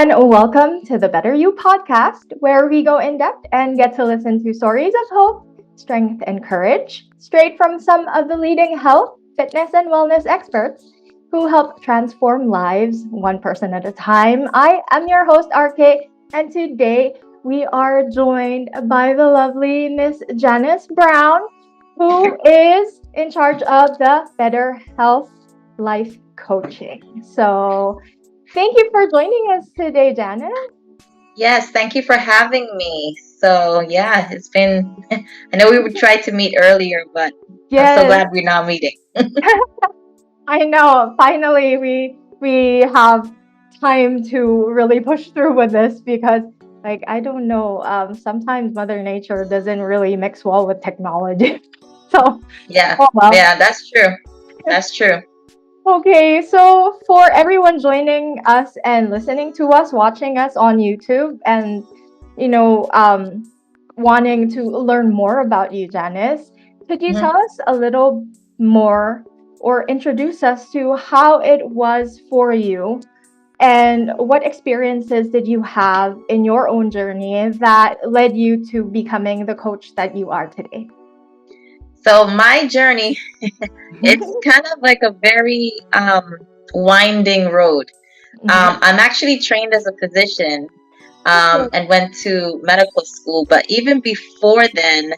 and welcome to the BetterU Podcast, where we go in depth and get to listen to stories of hope, strength, and courage, straight from some of the leading health, fitness, and wellness experts who help transform lives one person at a time. I am your host, RK, and today we are joined by the lovely Miss Janice Brown, who is in charge of the Better Health Life Coaching. So, thank you for joining us today, Janice. Yes, thank you for having me. So, yeah, it's been, I know we would try to meet earlier, but I'm so Yes, glad we're now meeting. I know. Finally, we have time to really push through with this because, like, I don't know. Sometimes Mother Nature doesn't really mix well with technology. So, Yeah, oh well. yeah, that's true. That's true. Okay, so for everyone joining us and listening to us, watching us on YouTube, and you know, wanting to learn more about you, Janice, could you Mhm. tell us a little more or introduce us to how it was for you and what experiences did you have in your own journey that led you to becoming the coach that you are today? So, my journey, it's kind of like a very winding road. Mhm. I'm actually trained as a physician Okay. and went to medical school, but even before then,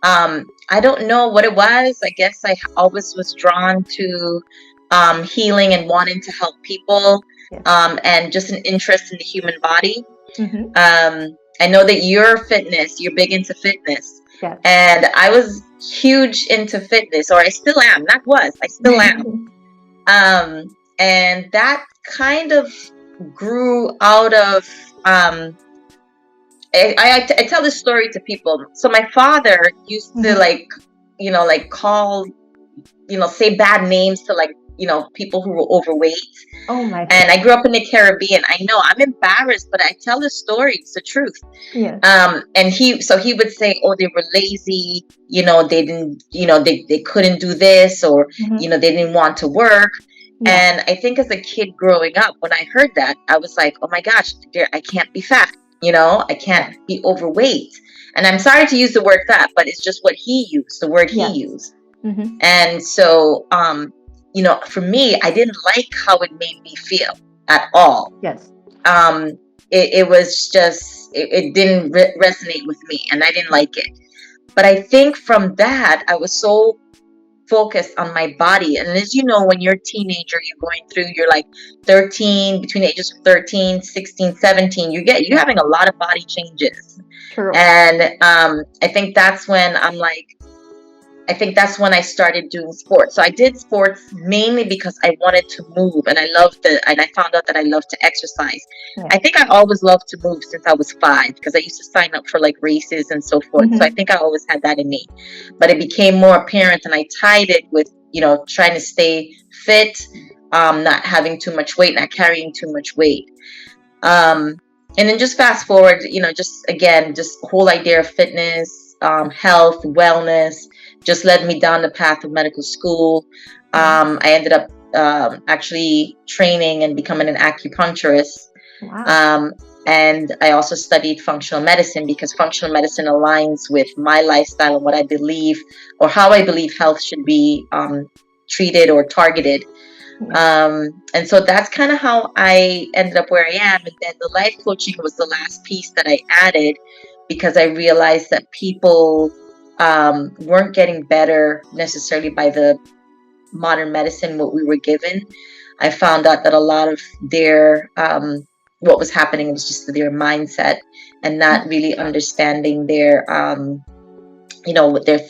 I don't know what it was. I guess I always was drawn to healing and wanting to help people, Yes. and just an interest in the human body. Mm-hmm. I know that you're big into fitness. Yes. And I was huge into fitness, or I still am, not was, I still am. And that kind of grew out of, I tell this story to people. So my father used to Mhm. like call, say bad names to people who were overweight. Oh my And goodness. I grew up in the Caribbean. I know I'm embarrassed, but I tell the story. It's the truth. Yes. And he would say, oh, they were lazy, they didn't, they couldn't do this, or, Mhm. they didn't want to work. Yeah. And I think as a kid growing up, when I heard that, I was like, oh my gosh, I can't be fat, I Yeah. can't be overweight. And I'm sorry to use the word fat, but it's just what he used, the word he Yes. used. Mhm. And so, for me, I didn't like how it made me feel at all. Yes. Um, it was just, it didn't resonate with me, and I didn't like it. But I think from that, I was so focused on my body. And as you know, when you're a teenager, you're like 13, between the ages of 13, 16, 17, you're Yeah. having a lot of body changes. True. And I think that's when I started doing sports. So I did sports mainly because I wanted to move, and and I found out that I love to exercise. Yeah. I think I always loved to move since I was 5, because I used to sign up for like races and so forth. So I Mhm. think I always had that in me, but it became more apparent, and I tied it with, trying to stay fit, not having too much weight, not carrying too much weight. Um, and then just fast forward, just again, just the whole idea of fitness, health, wellness, just led me down the path of medical school. Yeah. I ended up actually training and becoming an acupuncturist. Wow. Um, and I also studied functional medicine, because functional medicine aligns with my lifestyle and what I believe, or how I believe health should be treated or targeted. Yeah. And so that's kind of how I ended up where I am. And then the life coaching was the last piece that I added, because I realized that people weren't getting better necessarily by the modern medicine, what we were given. I found out that a lot of what was happening was just their mindset, and not really understanding their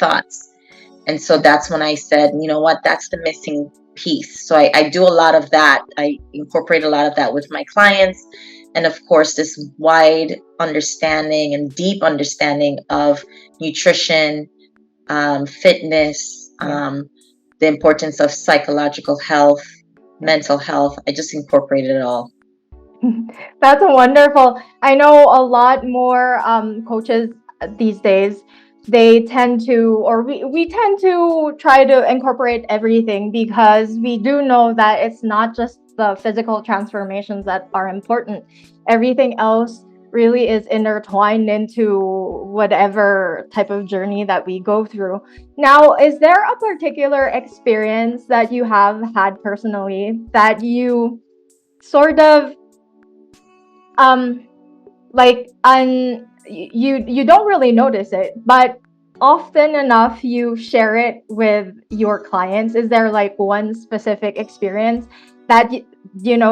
thoughts. And so that's when I said, you know what, that's the missing piece. So I do a lot of that. I incorporate a lot of that with my clients. And of course, this wide understanding and deep understanding of nutrition, fitness, Yeah. the importance of psychological health, mental health. I just incorporated it all. That's wonderful. I know a lot more coaches these days. They tend to, or we tend to try to incorporate everything because we do know that it's not just the physical transformations that are important. Everything else really is intertwined into whatever type of journey that we go through. Now, is there a particular experience that you have had personally that you sort of like you don't really notice it, but often enough you share it with your clients? Is there like one specific experience that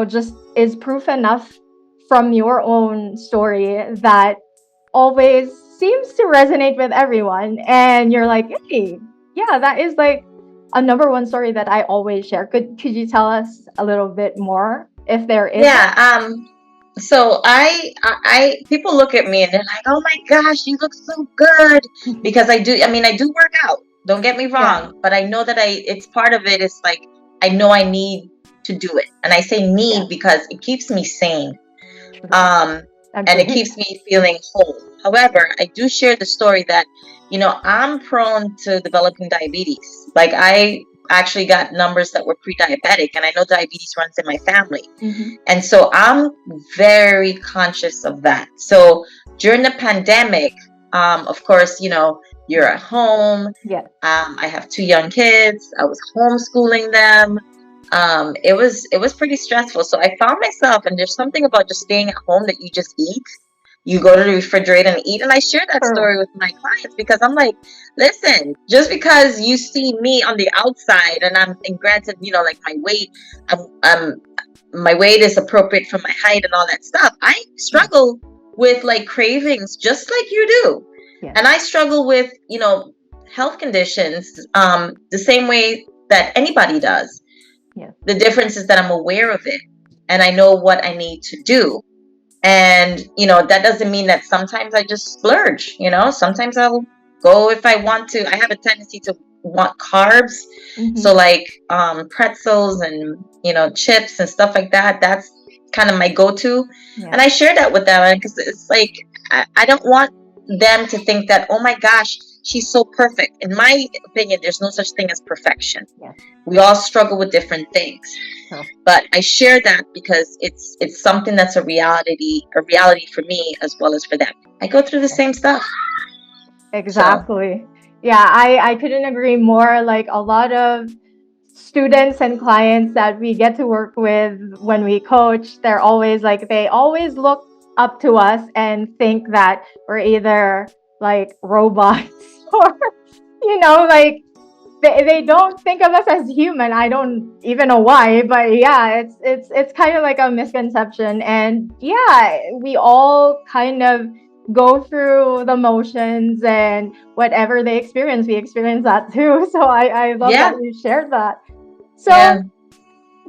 just is proof enough from your own story that always seems to resonate with everyone, and you're like, hey, yeah, that is like a number one story that I always share? Could you tell us a little bit more if there is? Yeah. So people look at me and they're like, "Oh my gosh, you look so good," because I do. I mean, I do work out. Don't get me wrong, but I know that it's part of it. Is like I know I need to do it, and I say need because it keeps me sane, and it keeps me feeling whole. However, I do share the story that I'm prone to developing diabetes. Like I actually got numbers that were pre-diabetic, and I know diabetes runs in my family. And so I'm very conscious of that. So during the pandemic, of course, you're at home. I have 2 young kids. I was homeschooling them. It was pretty stressful. So I found myself, and there's something about just staying at home that you just eat. You go to the refrigerator and eat. And I share that story with my clients because I'm like, listen, just because you see me on the outside and granted, like my weight is appropriate for my height and all that stuff, I struggle with like cravings just like you do. And I struggle with, health conditions the same way that anybody does. The difference is that I'm aware of it and I know what I need to do. And, that doesn't mean that sometimes I just splurge, sometimes I'll go if I want to. I have a tendency to want carbs. So like pretzels and, chips and stuff like that. That's kind of my go-to. And I share that with them because it's like, I don't want them to think that, oh my gosh, she's so perfect. In my opinion, there's no such thing as perfection. We all struggle with different things. But I share that because it's something that's a reality for me as well as for them. I go through the same stuff. Exactly. So. Yeah, I couldn't agree more. Like a lot of students and clients that we get to work with when we coach, they're always like, they always look up to us and think that we're either like robots or, like they don't think of us as human. I don't even know why, but yeah, it's kind of like a misconception. And yeah, we all kind of go through the motions, and whatever they experience, we experience that too. So I love that you shared that. So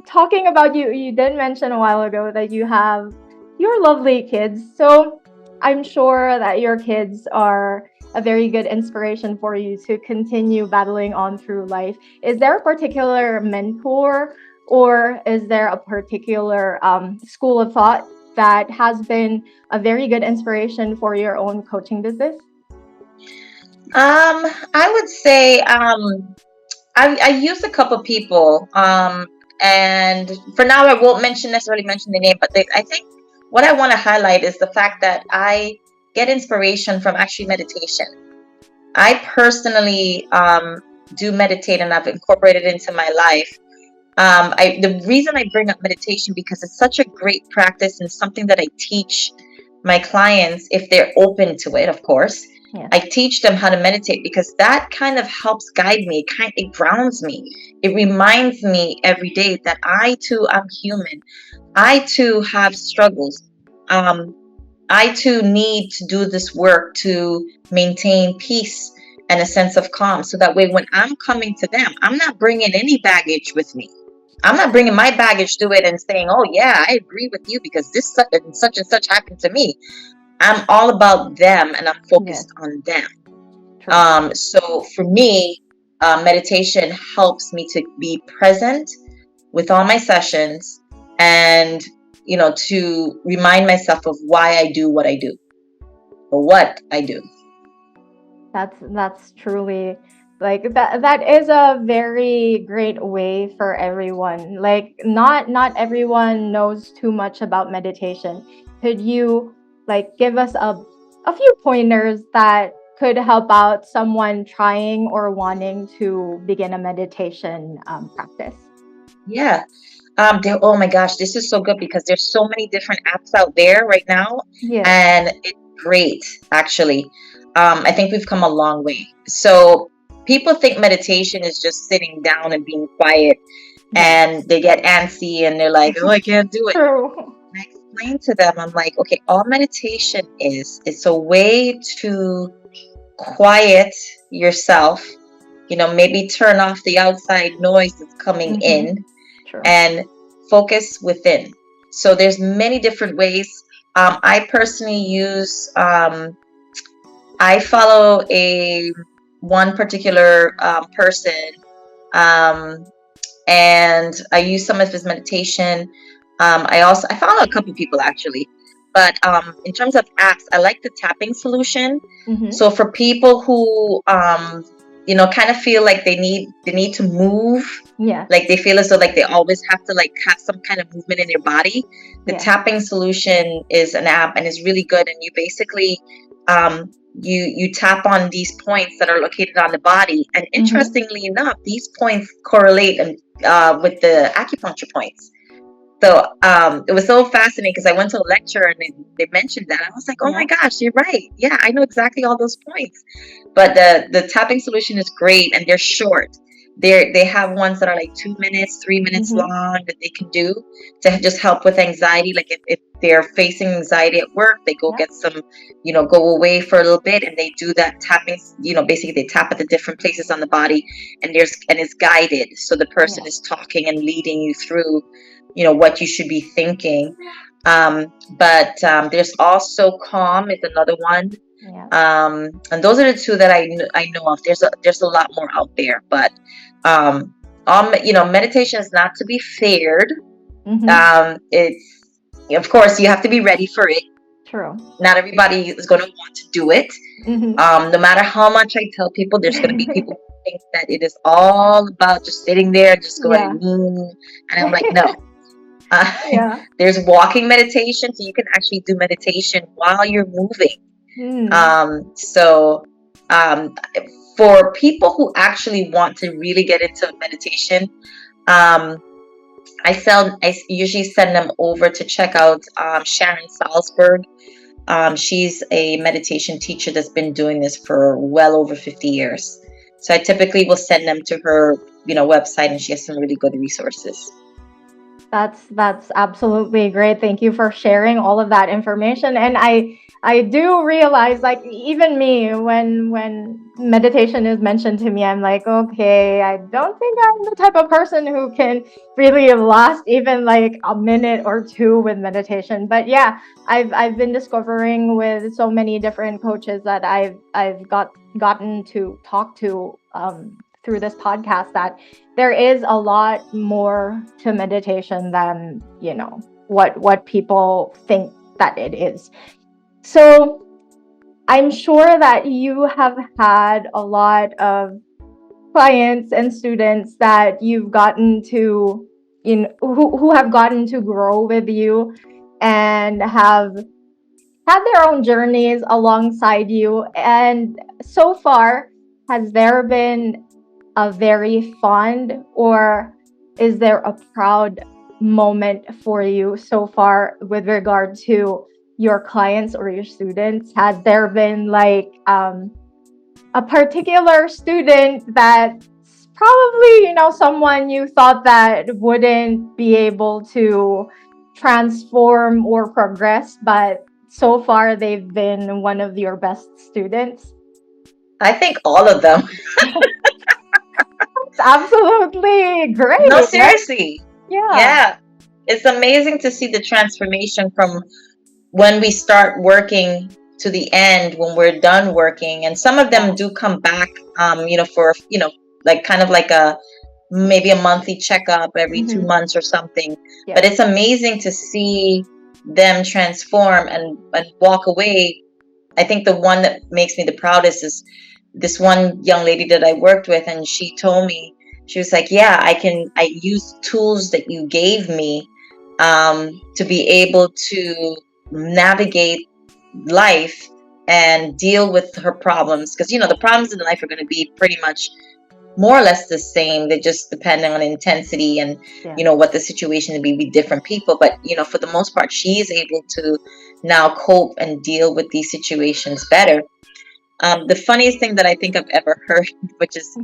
talking about you did mention a while ago that you have your lovely kids. So I'm sure that your kids are a very good inspiration for you to continue battling on through life. Is there a particular mentor, or is there a particular school of thought that has been a very good inspiration for your own coaching business? I would say I use a couple people, and for now I won't necessarily mention the name, but I think what I want to highlight is the fact that I get inspiration from actually meditation. I personally do meditate, and I've incorporated it into my life. The reason I bring up meditation because it's such a great practice and something that I teach my clients if they're open to it, of course. I teach them how to meditate because that kind of helps guide me. It grounds me. It reminds me every day that I too am human. I too have struggles. I too need to do this work to maintain peace and a sense of calm. So that way, when I'm coming to them, I'm not bringing any baggage with me. I'm not bringing my baggage to it and saying, oh yeah, I agree with you because this such and such happened to me. I'm all about them and I'm focused on them. So for me, meditation helps me to be present with all my sessions and, to remind myself of why I do what I do or what I do. That's truly Like that is a very great way for everyone. Like not everyone knows too much about meditation. Could you like give us a few pointers that could help out someone trying or wanting to begin a meditation practice? Yeah. Oh my gosh, this is so good because there's so many different apps out there right now, Yes. and it's great actually. I think we've come a long way. So people think meditation is just sitting down and being quiet, Yes. and they get antsy and they're like, "Oh, I can't do it." True. I explain to them, I'm like, okay, all meditation is, it's a way to quiet yourself, maybe turn off the outside noise that's coming Mm-hmm. in True. and focus within. So there's many different ways. I personally use, I follow a one particular person, um, and I use some of his meditation. I follow a couple people actually, but in terms of apps, I like the tapping solution. Mm-hmm. So for people who kind of feel like they need to move, Yeah. like they feel as though like they always have to like have some kind of movement in their body, the Yeah. tapping solution is an app and is really good. And you basically you tap on these points that are located on the body, and interestingly enough, these points correlate with the acupuncture points. So it was so fascinating because I went to a lecture and they mentioned that. I was like, oh my gosh, you're right. Yeah, I know exactly all those points. But the tapping solution is great, and they're short. They have ones that are like 2 minutes, 3 minutes long that they can do to just help with anxiety. Like if they're facing anxiety at work, they go get some, go away for a little bit, and they do that tapping. Basically they tap at the different places on the body, and it's guided. So the person is talking and leading you through, what you should be thinking. But there's also Calm is another one. And those are the two that I know of. There's a lot more out there, but meditation is not to be feared. It's, of course, you have to be ready for it. True. Not everybody is going to want to do it. No matter how much I tell people, there's going to be people who think that it is all about just sitting there, just going, and I'm like, no. There's walking meditation, so you can actually do meditation while you're moving. So for people who actually want to really get into meditation, I usually send them over to check out Sharon Salzberg. She's a meditation teacher that's been doing this for well over 50 years. So I typically will send them to her, website, and she has some really good resources. That's absolutely great. Thank you for sharing all of that information. And I do realize, like, even me, when meditation is mentioned to me, I'm like, okay, I don't think I'm the type of person who can really last even like a minute or two with meditation. But yeah, I've been discovering with so many different coaches that I've gotten to talk to through this podcast that there is a lot more to meditation than, what people think that it is. So I'm sure that you have had a lot of clients and students that you've gotten to, who have gotten to grow with you and have had their own journeys alongside you. And so far, has there been a very fond, or is there a proud moment for you so far with regard to your clients or your students? Has there been like a particular student that's probably, someone you thought that wouldn't be able to transform or progress, but so far they've been one of your best students? I think all of them. It's absolutely great. No, seriously. Yeah. It's amazing to see the transformation from when we start working to the end, when we're done working. And some of them do come back, for, like kind of like maybe a monthly checkup every 2 months or something. But it's amazing to see them transform and walk away. I think the one that makes me the proudest is this one young lady that I worked with, and she told me, she was like, yeah, I use tools that you gave me to be able to navigate life and deal with her problems. Because, the problems in life are going to be pretty much more or less the same. They just depend on intensity and, what the situation will be different people. But, for the most part, she is able to now cope and deal with these situations better. The funniest thing that I think I've ever heard, which is,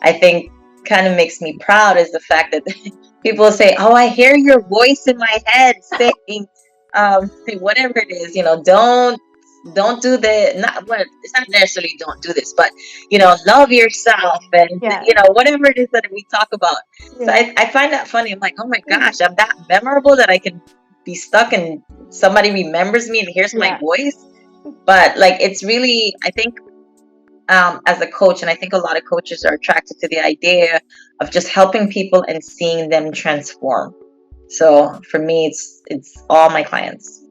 I think, kind of makes me proud, is the fact that people say, "Oh, I hear your voice in my head saying, whatever it is, don't do it's not necessarily don't do this, but love yourself and whatever it is that we talk about." So I find that funny. I'm like, oh my gosh, I'm that memorable that I can be stuck and somebody remembers me and hears my voice. But like, it's really, I think, as a coach, and I think a lot of coaches are attracted to the idea of just helping people and seeing them transform. So for me, it's all my clients.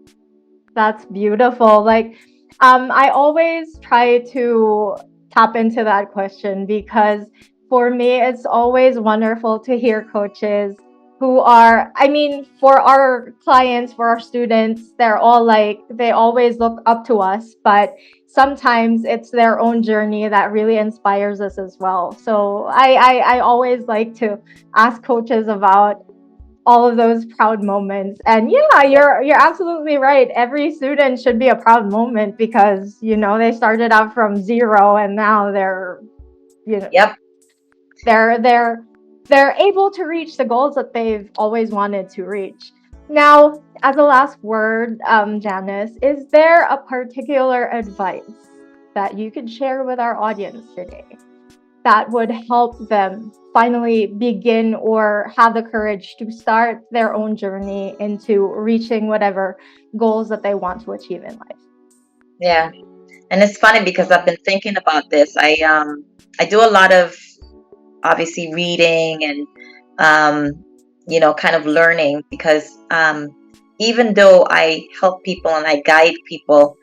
That's beautiful. Like, I always try to tap into that question because for me, it's always wonderful to hear coaches who are, for our clients, for our students, they're all like, they always look up to us, but sometimes it's their own journey that really inspires us as well. So I always like to ask coaches about all of those proud moments. And you're absolutely right. Every student should be a proud moment because, they started out from zero and now they're, Yep. they're able to reach the goals that they've always wanted to reach. Now, as a last word, Janice, is there a particular advice that you could share with our audience today that would help them finally begin or have the courage to start their own journey into reaching whatever goals that they want to achieve in life? Yeah. And it's funny because I've been thinking about this. I do a lot of, obviously, reading and kind of learning, because even though I help people and I guide people,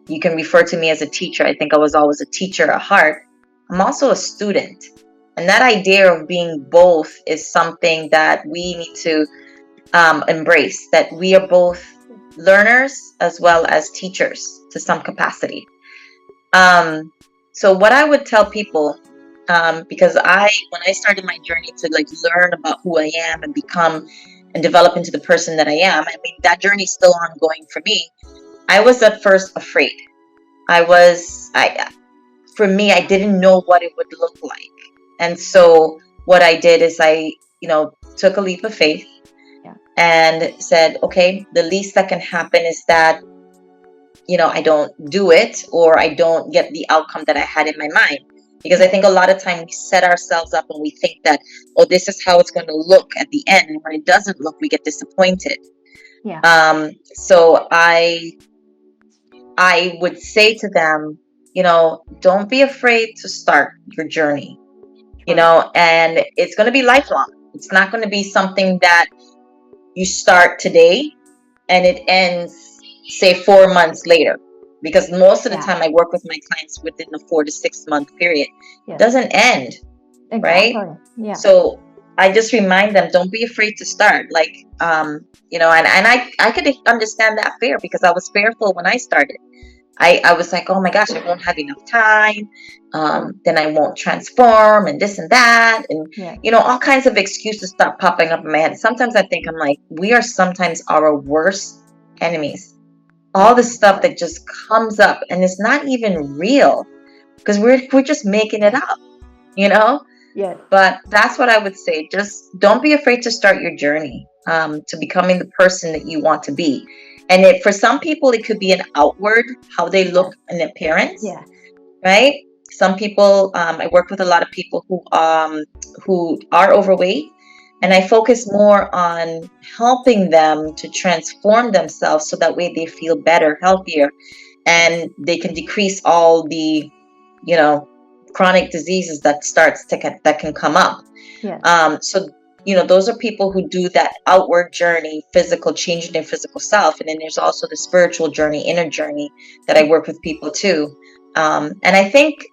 you can refer to me as a teacher. I think I was always a teacher at heart. I'm also a student. And that idea of being both is something that we need to embrace, that we are both learners as well as teachers to some capacity. So what I would tell people, because when I started my journey to learn about who I am and become and develop into the person that I am, that journey is still ongoing for me. I was at first afraid. For me, I didn't know what it would look like. And so what I did is I, took a leap of faith and said, okay, the least that can happen is that, I don't do it, or I don't get the outcome that I had in my mind. Because I think a lot of time we set ourselves up and we think that, oh, this is how it's going to look at the end. And when it doesn't look, we get disappointed. Yeah. So I would say to them, don't be afraid to start your journey, and it's going to be lifelong. It's not going to be something that you start today and it ends, say, 4 months later. Because most of the time I work with my clients within a 4 to 6 month period. It doesn't end, right? Yeah. So I just remind them, don't be afraid to start. And I could understand that fear, because I was fearful when I started. I was like, oh my gosh, I won't have enough time. Then I won't transform and this and that. And, all kinds of excuses start popping up in my head. Sometimes I think we are sometimes our worst enemies. All the stuff that just comes up and it's not even real, because we're just making it up, Yeah. But that's what I would say. Just don't be afraid to start your journey to becoming the person that you want to be. And for some people, it could be an outward, how they look in appearance, right? Some people, I work with a lot of people who are overweight, and I focus more on helping them to transform themselves so that way they feel better, healthier, and they can decrease all the, chronic diseases that can come up. So those are people who do that outward journey, physical, changing their physical self. And then there's also the spiritual journey, inner journey that I work with people too. And I think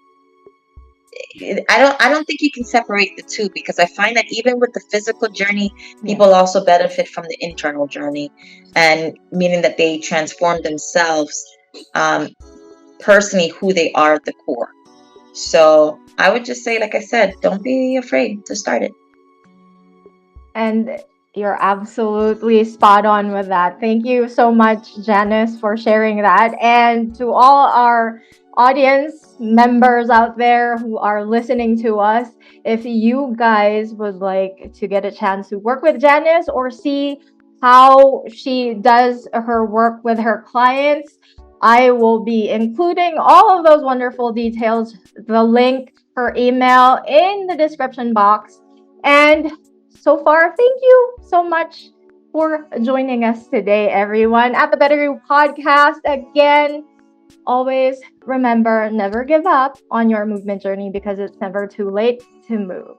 I don't think you can separate the two, because I find that even with the physical journey, people also benefit from the internal journey, and meaning that they transform themselves personally, who they are at the core. So I would just say, like I said, don't be afraid to start it. And you're absolutely spot on with that. Thank you so much, Janice, for sharing that. And to all our audience members out there who are listening to us, if you guys would like to get a chance to work with Janice or see how she does her work with her clients, I will be including all of those wonderful details, the link, her email in the description box. And so far, thank you so much for joining us today, everyone, at the BetterU Podcast. Again, always remember, never give up on your movement journey, because it's never too late to move.